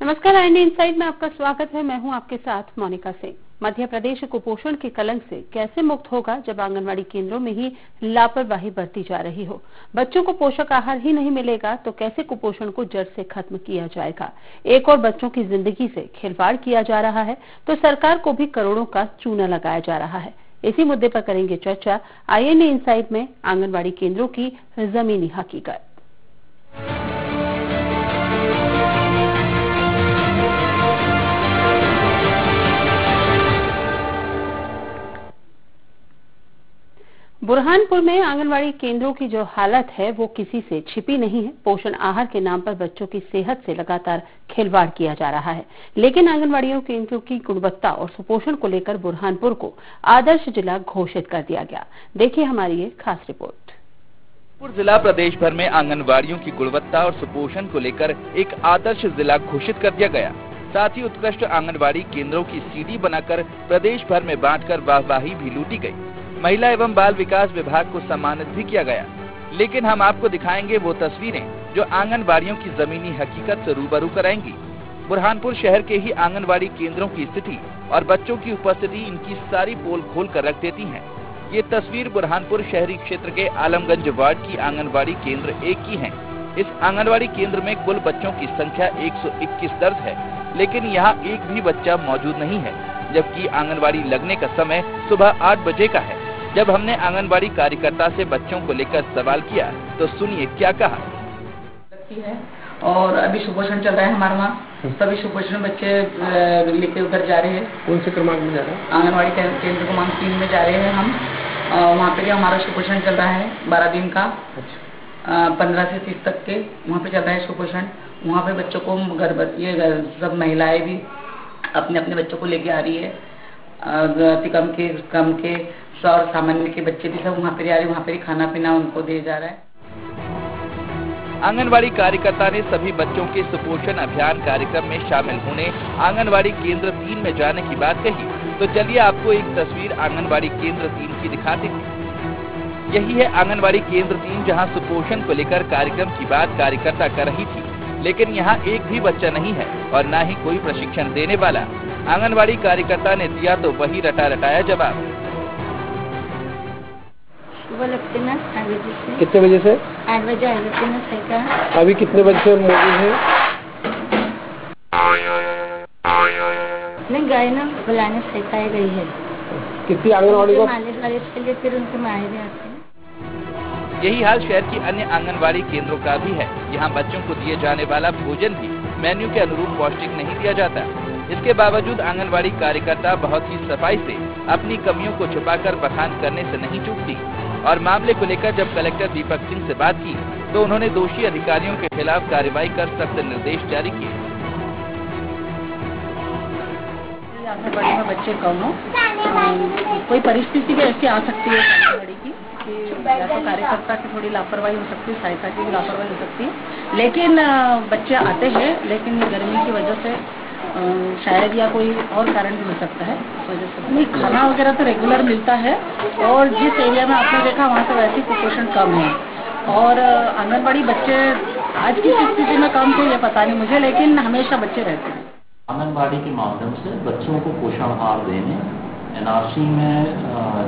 नमस्कार, IND inside में आपका स्वागत है। मैं हूं आपके साथ मोनिका सिंह। मध्य प्रदेश कुपोषण के कलंक से कैसे मुक्त होगा जब आंगनवाड़ी केंद्रों में ही लापरवाही बरती जा रही हो। बच्चों को पोषक आहार ही नहीं मिलेगा तो कैसे कुपोषण को जड़ से खत्म किया जाएगा। एक और बच्चों की जिंदगी से खिलवाड़ किया जा रहा है तो सरकार को भी करोड़ों का चूना लगाया जा रहा है। इसी मुद्दे पर करेंगे चर्चा आईएनडी इनसाइड में आंगनबाड़ी केंद्रों की जमीनी हकीकत। बुरहानपुर में आंगनवाड़ी केंद्रों की जो हालत है वो किसी से छिपी नहीं है। पोषण आहार के नाम पर बच्चों की सेहत से लगातार खिलवाड़ किया जा रहा है, लेकिन आंगनवाड़ी केंद्रों की गुणवत्ता और सुपोषण को लेकर बुरहानपुर को आदर्श जिला घोषित कर दिया गया। देखिए हमारी ये खास रिपोर्ट। बुरहानपुर जिला प्रदेश भर में आंगनवाड़ियों की गुणवत्ता और सुपोषण को लेकर एक आदर्श जिला घोषित कर दिया गया। साथ ही उत्कृष्ट आंगनवाड़ी केंद्रों की सीडी बनाकर प्रदेश भर में बांटकर वाहवाही भी लूटी गई। महिला एवं बाल विकास विभाग को सम्मानित भी किया गया। लेकिन हम आपको दिखाएंगे वो तस्वीरें जो आंगनवाड़ियों की जमीनी हकीकत से रूबरू कराएंगी। बुरहानपुर शहर के ही आंगनवाड़ी केंद्रों की स्थिति और बच्चों की उपस्थिति इनकी सारी पोल खोल कर रख देती है। ये तस्वीर बुरहानपुर शहरी क्षेत्र के आलमगंज वार्ड की आंगनवाड़ी केंद्र 1 की है। इस आंगनवाड़ी केंद्र में कुल बच्चों की संख्या 121 दर्ज है, लेकिन यहाँ एक भी बच्चा मौजूद नहीं है, जबकि आंगनवाड़ी लगने का समय सुबह 8 बजे का है। जब हमने आंगनवाड़ी कार्यकर्ता से बच्चों को लेकर सवाल किया तो सुनिए क्या कहा। और अभी सुपोषण चल रहा है हमारे वहाँ, सभी सुपोषण बच्चे लेके उधर जा रहे हैं। कौन से क्रमांक में जा रहे हैं? आंगनवाड़ी केंद्र क्रमांक 3 में जा रहे हैं हम। वहाँ पे हमारा सुपोषण चल रहा है 12 दिन का। 15 से 30 तक के वहाँ पे चल रहा है सुपोषण। वहाँ पे बच्चों को ये सब महिलाएं भी अपने अपने बच्चों को लेके आ रही है। अति कम के और सामान्य के बच्चे भी सब वहाँ पे आ रहे हैं। वहाँ पे खाना पीना उनको दिया जा रहा है। आंगनवाड़ी कार्यकर्ता ने सभी बच्चों के सुपोषण अभियान कार्यक्रम में शामिल होने आंगनवाड़ी केंद्र 3 में जाने की बात कही। तो चलिए आपको एक तस्वीर आंगनवाड़ी केंद्र 3 की दिखाते हैं। यही है आंगनवाड़ी केंद्र 3, जहां सुपोषण को लेकर कार्यक्रम की बात कार्यकर्ता कर रही थी, लेकिन यहाँ एक भी बच्चा नहीं है और न ही कोई प्रशिक्षण देने वाला। आंगनवाड़ी कार्यकर्ता ने दिया तो वही रटा रटाया जवाब। सुबह लगते ना 8 बजे से। कितने बजे से? 8 बजे आ जाते ना सही का। अभी कितने बच्चे मौजूद हैं? नहीं गए ना, बुलाने सही का गई है। कितनी आंगनवाड़ी को? मालिश के लिए फिर उनके मायरे आते हैं। यही हाल शहर की अन्य आंगनवाड़ी केंद्रों का भी है। यहाँ बच्चों को दिए जाने वाला भोजन भी मेन्यू के अनुरूप पौष्टिक नहीं दिया जाता। इसके बावजूद आंगनवाड़ी कार्यकर्ता बहुत ही सफाई से अपनी कमियों को छुपाकर बखान करने से नहीं चूकती। और मामले को लेकर जब कलेक्टर दीपक सिंह से बात की तो उन्होंने दोषी अधिकारियों के खिलाफ कार्रवाई कर सख्त निर्देश जारी किए। आंगनबाड़ी में बच्चे कम हो, कोई परिस्थिति भी ऐसी आ सकती है आंगनबाड़ी की कि या तो कार्यकर्ता की थोड़ी लापरवाही हो सकती है, सहायता की भी लापरवाही हो सकती है। लेकिन बच्चे आते हैं, लेकिन गर्मी की वजह से शायद या कोई और कारण भी हो सकता है, इस वजह से नहीं। खाना वगैरह तो रेगुलर मिलता है और जिस एरिया में आपने देखा वहाँ से वैसे कुपोषण कम है। और आंगनबाड़ी बच्चे आज की स्थिति में कम थे ये पता नहीं मुझे, लेकिन हमेशा बच्चे रहते हैं। आंगनबाड़ी के माध्यम से बच्चों को पोषण आहार देने, एनआरसी में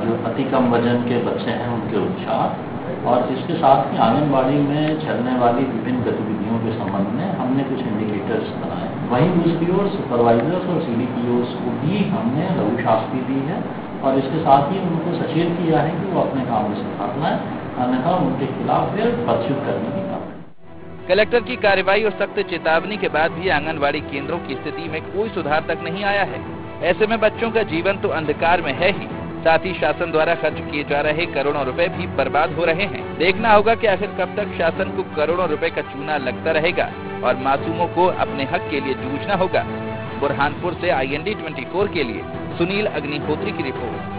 जो अति कम वजन के बच्चे हैं उनके उपचार, और इसके साथ ही आंगनबाड़ी में चलने वाली विभिन्न गतिविधियों के संबंध में हमने कुछ इंडिकेटर्स बनाए। वहीं दूसरी ओर सुपरवाइजर्स और सीडीपीओस को भी हमने लघु शास्त्री दी है और इसके साथ ही उनको सचेत किया है कि वो अपने काम से हाथ लाएं, अन्यथा उनके खिलाफ फिर पदच्युत करने की कार्रवाई। कलेक्टर की कार्रवाई और सख्त चेतावनी के बाद भी आंगनवाड़ी केंद्रों की स्थिति में कोई सुधार तक नहीं आया है। ऐसे में बच्चों का जीवन तो अंधकार में है ही, साथ ही शासन द्वारा खर्च किए जा रहे करोड़ों रुपए भी बर्बाद हो रहे हैं। देखना होगा कि आखिर कब तक शासन को करोड़ों रुपए का चूना लगता रहेगा और मासूमों को अपने हक के लिए जूझना होगा। बुरहानपुर से आईएनडी 24 के लिए सुनील अग्निहोत्री की रिपोर्ट।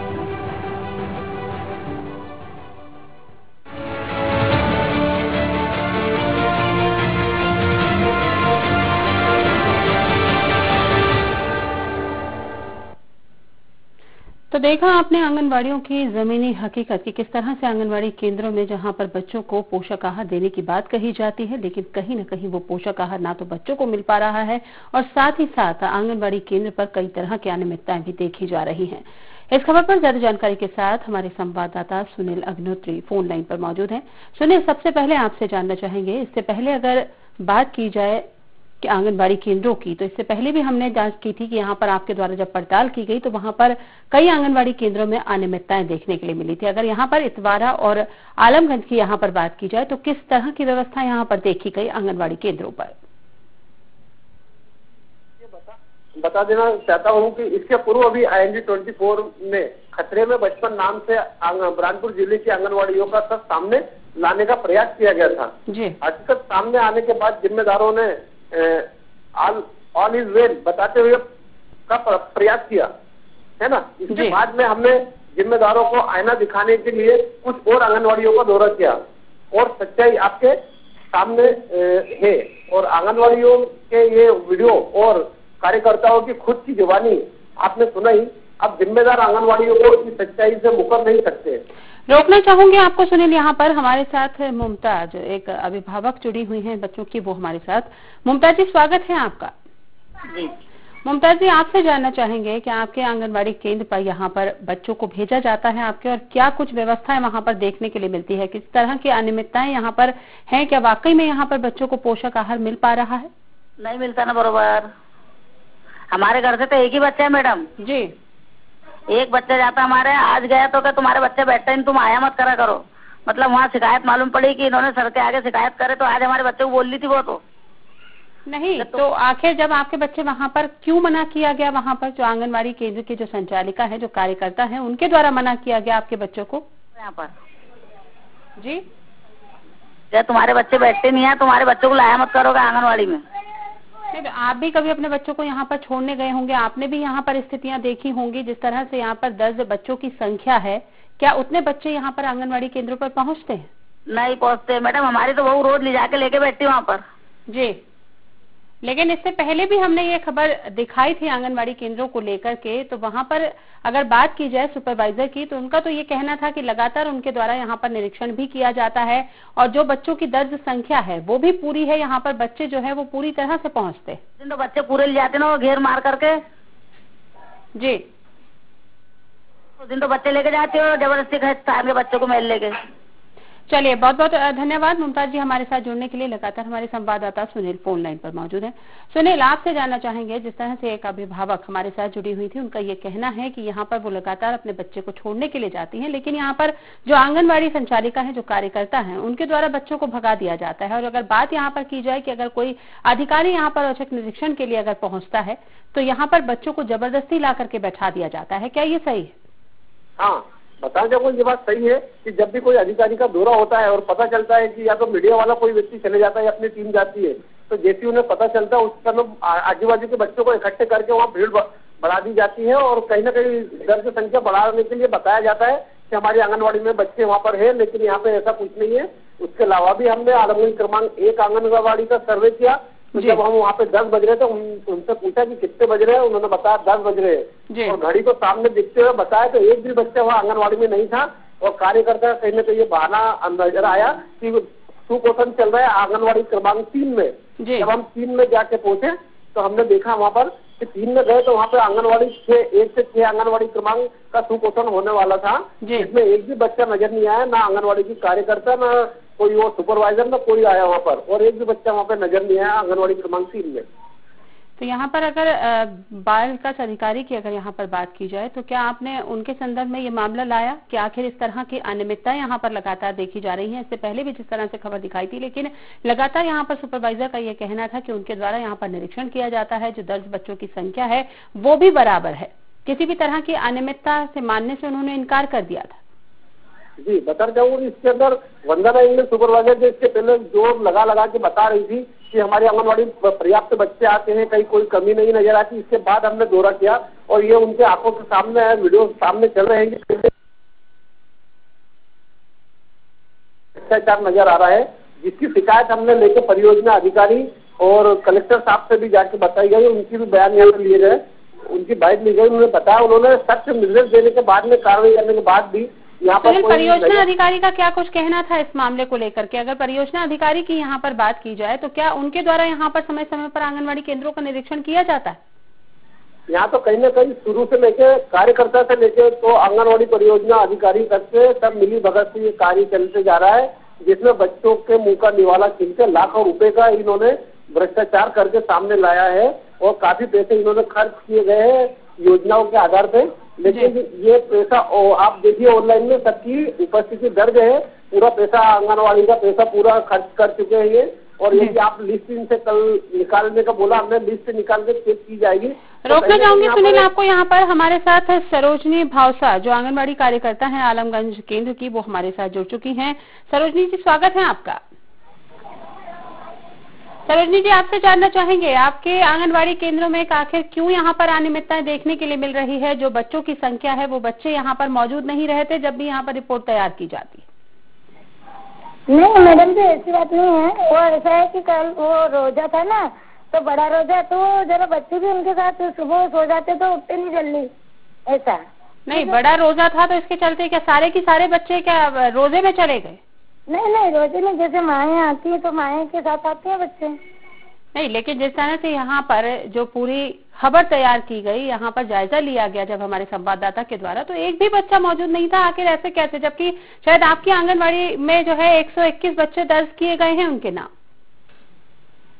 तो देखा आपने आंगनवाड़ियों की जमीनी हकीकत की किस तरह से आंगनवाड़ी केंद्रों में जहां पर बच्चों को पोषक आहार देने की बात कही जाती है, लेकिन कहीं न कहीं वो पोषक आहार ना तो बच्चों को मिल पा रहा है और साथ ही साथ आंगनवाड़ी केंद्र पर कई तरह की अनियमितताएं भी देखी जा रही हैं। इस खबर पर ज्यादा जानकारी के साथ हमारे संवाददाता सुनील अग्निहोत्री फोन लाइन पर मौजूद हैं। सुनील, सबसे पहले आपसे जानना चाहेंगे, इससे पहले अगर बात की जाए कि आंगनबाड़ी केंद्रों की, तो इससे पहले भी हमने जांच की थी कि यहाँ पर आपके द्वारा जब पड़ताल की गई तो वहां पर कई आंगनबाड़ी केंद्रों में अनियमितताएं देखने के लिए मिली थी। अगर यहाँ पर इतवारा और आलमगंज की यहाँ पर बात की जाए तो किस तरह की व्यवस्था यहाँ पर देखी गई आंगनबाड़ी केंद्रों पर? बता देना चाहता हूं कि इसके पूर्व अभी ING 24 में खतरे में बचपन नाम से बुरहानपुर जिले की आंगनबाड़ियों का सब सामने लाने का प्रयास किया गया था। हकीकत सामने आने के बाद जिम्मेदारों ने ऑल इज वेल बताते हुए का प्रयास किया, है ना। इसके बाद में हमने जिम्मेदारों को आईना दिखाने के लिए कुछ और आंगनवाड़ियों का दौरा किया और सच्चाई आपके सामने है। और आंगनवाड़ियों के ये वीडियो और कार्यकर्ताओं की खुद की जुबानी आपने सुनाई। अब जिम्मेदार आंगनवाड़ियों को इस सच्चाई से मुकर नहीं सकते। रोकना चाहूंगी आपको सुनील, यहाँ पर हमारे साथ मुमताज, एक अभिभावक जुड़ी हुई हैं बच्चों की, वो हमारे साथ। मुमताज जी, स्वागत है आपका। जी मुमताज जी, आपसे जानना चाहेंगे कि आपके आंगनबाड़ी केंद्र पर यहाँ पर बच्चों को भेजा जाता है आपके, और क्या कुछ व्यवस्थाएं वहाँ पर देखने के लिए मिलती है? किस तरह की अनियमितताएं यहाँ पर हैं? क्या वाकई में यहाँ पर बच्चों को पोषक आहार मिल पा रहा है? नहीं मिलता ना बरोबर। हमारे घर से तो एक ही बच्चा है मैडम जी। एक बच्चा जाता हमारे, आज गया तो क्या तुम्हारे बच्चे बैठते हैं, तुम आया मत करा करो। मतलब वहाँ शिकायत मालूम पड़ी कि इन्होंने सर के आगे शिकायत करे, तो आज हमारे बच्चे को बोल ली थी वो तो नहीं। तो आखिर जब आपके बच्चे वहाँ पर क्यों मना किया गया? वहाँ पर जो आंगनबाड़ी केंद्र की जो संचालिका है, जो कार्यकर्ता है, उनके द्वारा मना किया गया आपके बच्चों को यहाँ पर? जी, क्या तुम्हारे बच्चे बैठते नहीं है, तुम्हारे बच्चों को लाया मत करोगे आंगनबाड़ी में? आप भी कभी अपने बच्चों को यहाँ पर छोड़ने गए होंगे, आपने भी यहाँ पर स्थितियाँ देखी होंगी। जिस तरह से यहाँ पर 10 बच्चों की संख्या है, क्या उतने बच्चे यहाँ पर आंगनबाड़ी केंद्रों पर पहुँचते हैं? नहीं पहुँचते मैडम, हमारी तो बहू रोज ले जाके लेके बैठती वहाँ पर। जी, लेकिन इससे पहले भी हमने ये खबर दिखाई थी आंगनबाड़ी केंद्रों को लेकर के, तो वहां पर अगर बात की जाए सुपरवाइजर की, तो उनका तो ये कहना था कि लगातार उनके द्वारा यहाँ पर निरीक्षण भी किया जाता है और जो बच्चों की दर्ज संख्या है वो भी पूरी है, यहाँ पर बच्चे जो है वो पूरी तरह से पहुँचते। तो बच्चे पूरे ले जाते ना वो घेर मार करके। जी, उस दिन तो बच्चे लेके जाते हो जबरदस्ती के बच्चों को मेल लेके। चलिए, बहुत बहुत धन्यवाद मुमताज जी हमारे साथ जुड़ने के लिए। लगातार हमारे संवाददाता सुनील फोन लाइन पर मौजूद हैं। सुनील, आपसे जानना चाहेंगे, जिस तरह से एक अभिभावक हमारे साथ जुड़ी हुई थी, उनका ये कहना है कि यहाँ पर वो लगातार अपने बच्चे को छोड़ने के लिए जाती हैं, लेकिन यहाँ पर जो आंगनबाड़ी संचालिका है, जो कार्यकर्ता है, उनके द्वारा बच्चों को भगा दिया जाता है। और अगर बात यहाँ पर की जाए कि अगर कोई अधिकारी यहाँ पर औचक निरीक्षण के लिए अगर पहुंचता है तो यहाँ पर बच्चों को जबरदस्ती ला करके बैठा दिया जाता है, क्या ये सही है? हाँ, बताना चाहूंगा, ये बात सही है कि जब भी कोई अधिकारी का दौरा होता है और पता चलता है कि या तो मीडिया वाला कोई व्यक्ति चले जाता है या अपनी टीम जाती है, तो जैसे उन्हें पता चलता है उस समय आजू बाजू के बच्चों को इकट्ठे करके वहाँ भीड़ बढ़ा दी जाती है और कहीं ना कहीं दर्ज संख्या बढ़ाने के लिए बताया जाता है कि हमारी आंगनबाड़ी में बच्चे वहाँ पर है, लेकिन यहाँ पे ऐसा कुछ नहीं है। उसके अलावा भी हमने आलमगंज क्रमांक 1 आंगनबाड़ी का सर्वे किया, तो जब हम वहाँ पे 10 बज रहे थे, उनसे पूछा कि कितने बज रहे हैं, उन्होंने बताया 10 बज रहे हैं और घड़ी को सामने दिखते हुए बताया तो एक भी बच्चा वहाँ आंगनबाड़ी में नहीं था। और कार्यकर्ता कहीं ना कहीं ये बहाना नजर आया कि सुपोषण चल रहा है आंगनबाड़ी क्रमांक 3 में। जब हम 3 में जाके पहुंचे तो हमने देखा वहाँ पर कि 3 में गए तो वहाँ पे आंगनबाड़ी 1 से 6 आंगनबाड़ी क्रमांक का सुपोषण होने वाला था, इसमें एक भी बच्चा नजर नहीं आया, ना आंगनबाड़ी की कार्यकर्ता, ना कोई वो सुपरवाइजर, ना कोई आया वहाँ पर, और एक भी बच्चा वहाँ पे नजर नहीं आया आंगनबाड़ी क्रमांक 3 में। तो यहाँ पर अगर बाल विकास अधिकारी की अगर यहाँ पर बात की जाए तो क्या आपने उनके संदर्भ में ये मामला लाया कि आखिर इस तरह की अनियमितताएं यहाँ पर लगातार देखी जा रही हैं? इससे पहले भी जिस तरह से खबर दिखाई थी, लेकिन लगातार यहाँ पर सुपरवाइजर का ये कहना था कि उनके द्वारा यहाँ पर निरीक्षण किया जाता है, जो दर्ज बच्चों की संख्या है वो भी बराबर है, किसी भी तरह की अनियमितता से मानने से उन्होंने इनकार कर दिया था। जी, बताना चाहूंगी, इसके अंदर वंदना इंग्लिश सुपरवाइजर जो इसके पहले जोर लगा के बता रही थी कि हमारी आंगनबाड़ी पर्याप्त बच्चे आते हैं, कहीं कोई कमी नहीं नजर आती। इसके बाद हमने दौरा किया और ये उनके आंखों के सामने है, वीडियो सामने चल रहे हैं, भ्रष्टाचार नजर आ रहा है, जिसकी शिकायत हमने लेकर परियोजना अधिकारी और कलेक्टर साहब से भी जाके बताई गई, उनकी भी बयान यहाँ पे लिए गए उनकी बाइट ली गई, उन्होंने बताया, उन्होंने सख्त निर्देश देने के बाद में, कार्रवाई करने के बाद भी यहाँ पर परियोजना अधिकारी का क्या कुछ कहना था इस मामले को लेकर के? अगर परियोजना अधिकारी की यहाँ पर बात की जाए तो क्या उनके द्वारा यहाँ पर समय समय पर आंगनबाड़ी केंद्रों का निरीक्षण किया जाता है? यहाँ तो कहीं न कहीं शुरू से लेके कार्यकर्ता से लेके तो आंगनबाड़ी परियोजना अधिकारी तक से सब मिली भगत से ये कार्य चलते जा रहा है, जिसमें बच्चों के मुंह का निवाला छीन के लाखों रुपए का इन्होंने भ्रष्टाचार करके सामने लाया है और काफी पैसे इन्होंने खर्च किए गए हैं योजनाओं के आधार पे। लेकिन ये पैसा आप देखिए ऑनलाइन में सबकी उपस्थिति दर्ज है, पूरा पैसा आंगनबाड़ी का पैसा पूरा खर्च कर चुके हैं ये। और यदि आप लिस्ट इनसे कल निकालने का बोला, हमने लिस्ट निकाल के चेक की जाएगी। रोकना चाहूंगी सुनील आपको, यहाँ पर हमारे साथ सरोजनी भावसा जो आंगनबाड़ी कार्यकर्ता हैं आलमगंज केंद्र की, वो हमारे साथ जुड़ चुकी हैं। सरोजनी जी स्वागत है आपका। सरोजनी जी आपसे जानना चाहेंगे आपके आंगनबाड़ी केंद्रों में आखिर क्यों यहाँ पर अनियमितताएं देखने के लिए मिल रही है? जो बच्चों की संख्या है वो बच्चे यहाँ पर मौजूद नहीं रहते जब भी यहाँ पर रिपोर्ट तैयार की जाती? नहीं मैडम जी ऐसी बात नहीं है, वो ऐसा है कि कल वो रोजा था ना, तो बड़ा रोजा, तो जरा बच्चे भी उनके साथ सुबह सो जाते तो उठते नहीं जल्दी, ऐसा नहीं। बड़ा रोजा था तो इसके चलते क्या सारे के सारे बच्चे क्या रोजे में चले गए? नहीं रोजे में जैसे माएँ आती है तो माएँ के साथ आते हैं बच्चे। नहीं, लेकिन जिस तरह से यहाँ पर जो पूरी खबर तैयार की गई, यहाँ पर जायजा लिया गया जब हमारे संवाददाता के द्वारा, तो एक भी बच्चा मौजूद नहीं था। आखिर ऐसे कैसे, जबकि शायद आपकी आंगनबाड़ी में जो है 121 बच्चे दर्ज किए गए हैं, उनके नाम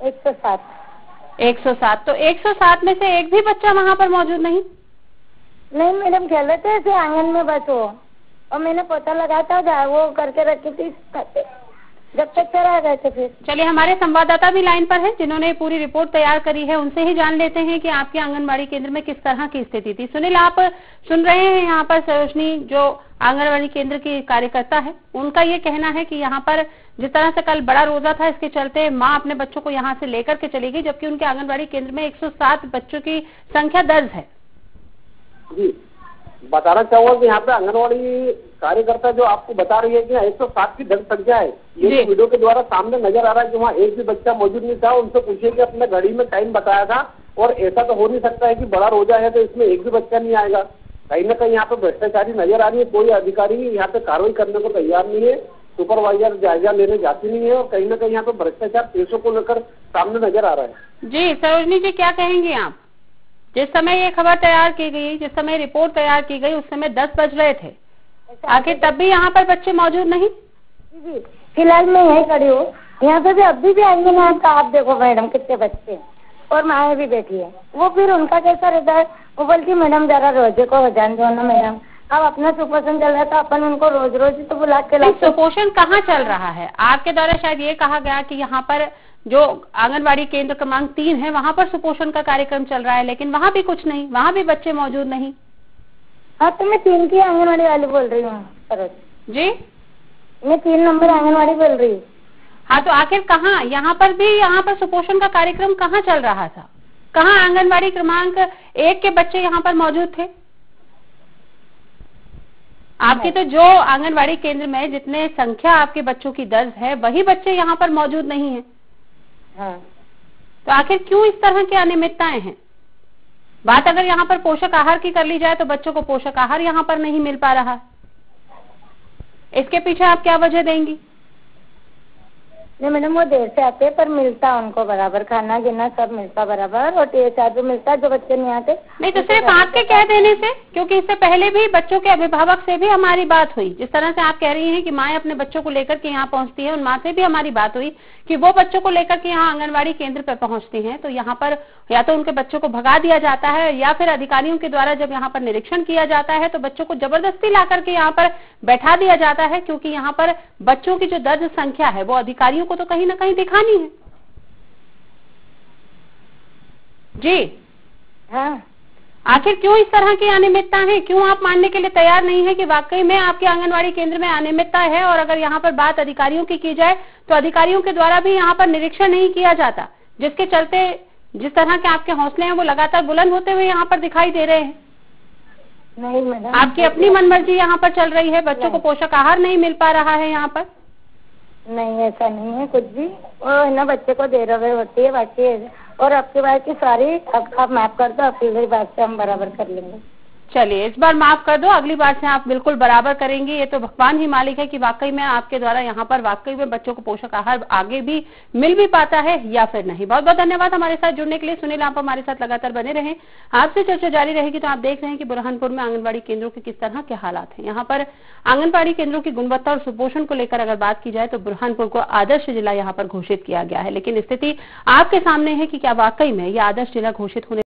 107। तो 107 में से एक भी बच्चा वहाँ पर मौजूद नहीं? नहीं मैडम, खेल रहे थे आंगन में बस वो, और मैंने पोता लगाया था, वो करके रखी थी जब तक चला गए थे। फिर चलिए हमारे संवाददाता भी लाइन पर हैं जिन्होंने पूरी रिपोर्ट तैयार करी है, उनसे ही जान लेते हैं कि आपके आंगनबाड़ी केंद्र में किस तरह की स्थिति थी। सुनील आप सुन रहे हैं यहाँ पर सरोजनी जो आंगनबाड़ी केंद्र की कार्यकर्ता है, उनका ये कहना है कि यहाँ पर जिस तरह से कल बड़ा रोजा था, इसके चलते माँ अपने बच्चों को यहाँ से लेकर के चली गई, जबकि उनके आंगनबाड़ी केंद्र में 107 बच्चों की संख्या दर्ज है। जी बताना चाहूंगा कि यहाँ पे आंगनबाड़ी कार्यकर्ता जो आपको बता रही है कि 107 की दर्ज संख्या है, ये वीडियो के द्वारा सामने नजर आ रहा है कि वहाँ एक भी बच्चा मौजूद नहीं था। उनसे पूछिए कि अपने घड़ी में टाइम बताया था, और ऐसा तो हो नहीं सकता है कि बड़ा रोजा है तो इसमें एक भी बच्चा नहीं आएगा। कहीं ना कहीं यहाँ पे भ्रष्टाचारी नजर आ रही है। कोई अधिकारी यहाँ पे कार्रवाई करने को तैयार नहीं है, सुपरवाइजर जायजा लेने जाती नहीं है, और कहीं ना कहीं यहाँ पे भ्रष्टाचार पैसों को लेकर सामने नजर आ रहा है। जी सरोजनी जी क्या कहेंगे आप? जिस समय ये खबर तैयार की गई, जिस समय रिपोर्ट तैयार की गई, उस समय 10 बज रहे थे, आखिर तब भी यहाँ पर बच्चे मौजूद नहीं? जी फिलहाल मैं यही खड़ी हूँ, यहाँ पे भी अभी भी आएंगे ना, तो आप देखो मैडम कितने बच्चे और माएँ भी बैठी है। वो फिर उनका कैसा रहता है, वो बोलती मैडम जरा रोजे को हो जाने दो ना मैडम, अब अपना सुपोषण चल रहा था, अपन उनको रोज रोज तो बुला के लाते। सुपोषण कहाँ चल रहा है? आपके द्वारा शायद ये कहा गया कि यहाँ पर जो आंगनबाड़ी केंद्र क्रमांक 3 है वहाँ पर सुपोषण का कार्यक्रम चल रहा है, लेकिन वहाँ भी कुछ नहीं, वहाँ भी बच्चे मौजूद नहीं। हाँ तो मैं 3 की आंगनबाड़ी वाली बोल रही हूँ जी, मैं 3 नंबर आंगनबाड़ी बोल रही हूँ। हाँ तो आखिर कहाँ यहाँ पर भी यहाँ पर सुपोषण का कार्यक्रम कहाँ चल रहा था? कहाँ आंगनबाड़ी क्रमांक 1 के बच्चे यहाँ पर मौजूद थे? आपके तो जो आंगनबाड़ी केंद्र में जितने संख्या आपके बच्चों की दर्ज है, वही बच्चे यहाँ पर मौजूद नहीं है। हाँ। तो आखिर क्यों इस तरह की अनियमितताएं हैं? बात अगर यहाँ पर पोषक आहार की कर ली जाए तो बच्चों को पोषक आहार यहाँ पर नहीं मिल पा रहा, इसके पीछे आप क्या वजह देंगी? नहीं मैडम, वो देर से आते पर मिलता उनको बराबर, खाना गिना सब मिलता बराबर, और टीएचआर भी मिलता। जो बच्चे नहीं आते नहीं तो सिर्फ आपके कह देने से, क्योंकि इससे पहले भी बच्चों के अभिभावक से भी हमारी बात हुई। जिस तरह से आप कह रही हैं कि माएँ अपने बच्चों को लेकर के यहाँ पहुँचती है, उन माँ से भी हमारी बात हुई कि वो बच्चों को लेकर के यहाँ आंगनबाड़ी केंद्र पर पहुँचती हैं, तो यहाँ पर या तो उनके बच्चों को भगा दिया जाता है, या फिर अधिकारियों के द्वारा जब यहाँ पर निरीक्षण किया जाता है तो बच्चों को जबरदस्ती ला करके यहाँ पर बैठा दिया जाता है, क्योंकि यहाँ पर बच्चों की जो दर्ज संख्या है वो अधिकारियों को तो कहीं ना कहीं दिखानी है। जी हाँ, आखिर क्यों इस तरह की अनियमितता है? क्यों आप मानने के लिए तैयार नहीं है कि वाकई में आपके आंगनबाड़ी केंद्र में अनियमितता है? और अगर यहाँ पर बात अधिकारियों की जाए तो अधिकारियों के द्वारा भी यहाँ पर निरीक्षण नहीं किया जाता, जिसके चलते जिस तरह के आपके हौसले हैं वो लगातार बुलंद होते हुए यहाँ पर दिखाई दे रहे हैं। नहीं मैडम, आपकी अपनी मनमर्जी यहाँ पर चल रही है, बच्चों को पोषक आहार नहीं मिल पा रहा है यहाँ पर। नहीं ऐसा नहीं है कुछ भी, वो है ना बच्चे को दे रहे होती है, बाकी और अब की बार की सारी आप माफ कर दो, अगली बार से हम बराबर कर लेंगे। चलिए, इस बार माफ कर दो, अगली बार से आप बिल्कुल बराबर करेंगे। ये तो भगवान ही मालिक है कि वाकई में आपके द्वारा यहाँ पर वाकई में बच्चों को पोषक आहार आगे भी मिल भी पाता है या फिर नहीं। बहुत बहुत धन्यवाद हमारे साथ जुड़ने के लिए। सुनील, आप हमारे साथ लगातार बने रहें, आपसे चर्चा जारी रहेगी। तो आप देख रहे हैं कि बुरहानपुर में आंगनबाड़ी केंद्रों के किस तरह के हालात हैं। यहाँ पर आंगनबाड़ी केंद्रों की गुणवत्ता और सुपोषण को लेकर अगर बात की जाए तो बुरहानपुर को आदर्श जिला यहाँ पर घोषित किया गया है, लेकिन स्थिति आपके सामने है कि क्या वाकई में यह आदर्श जिला घोषित होने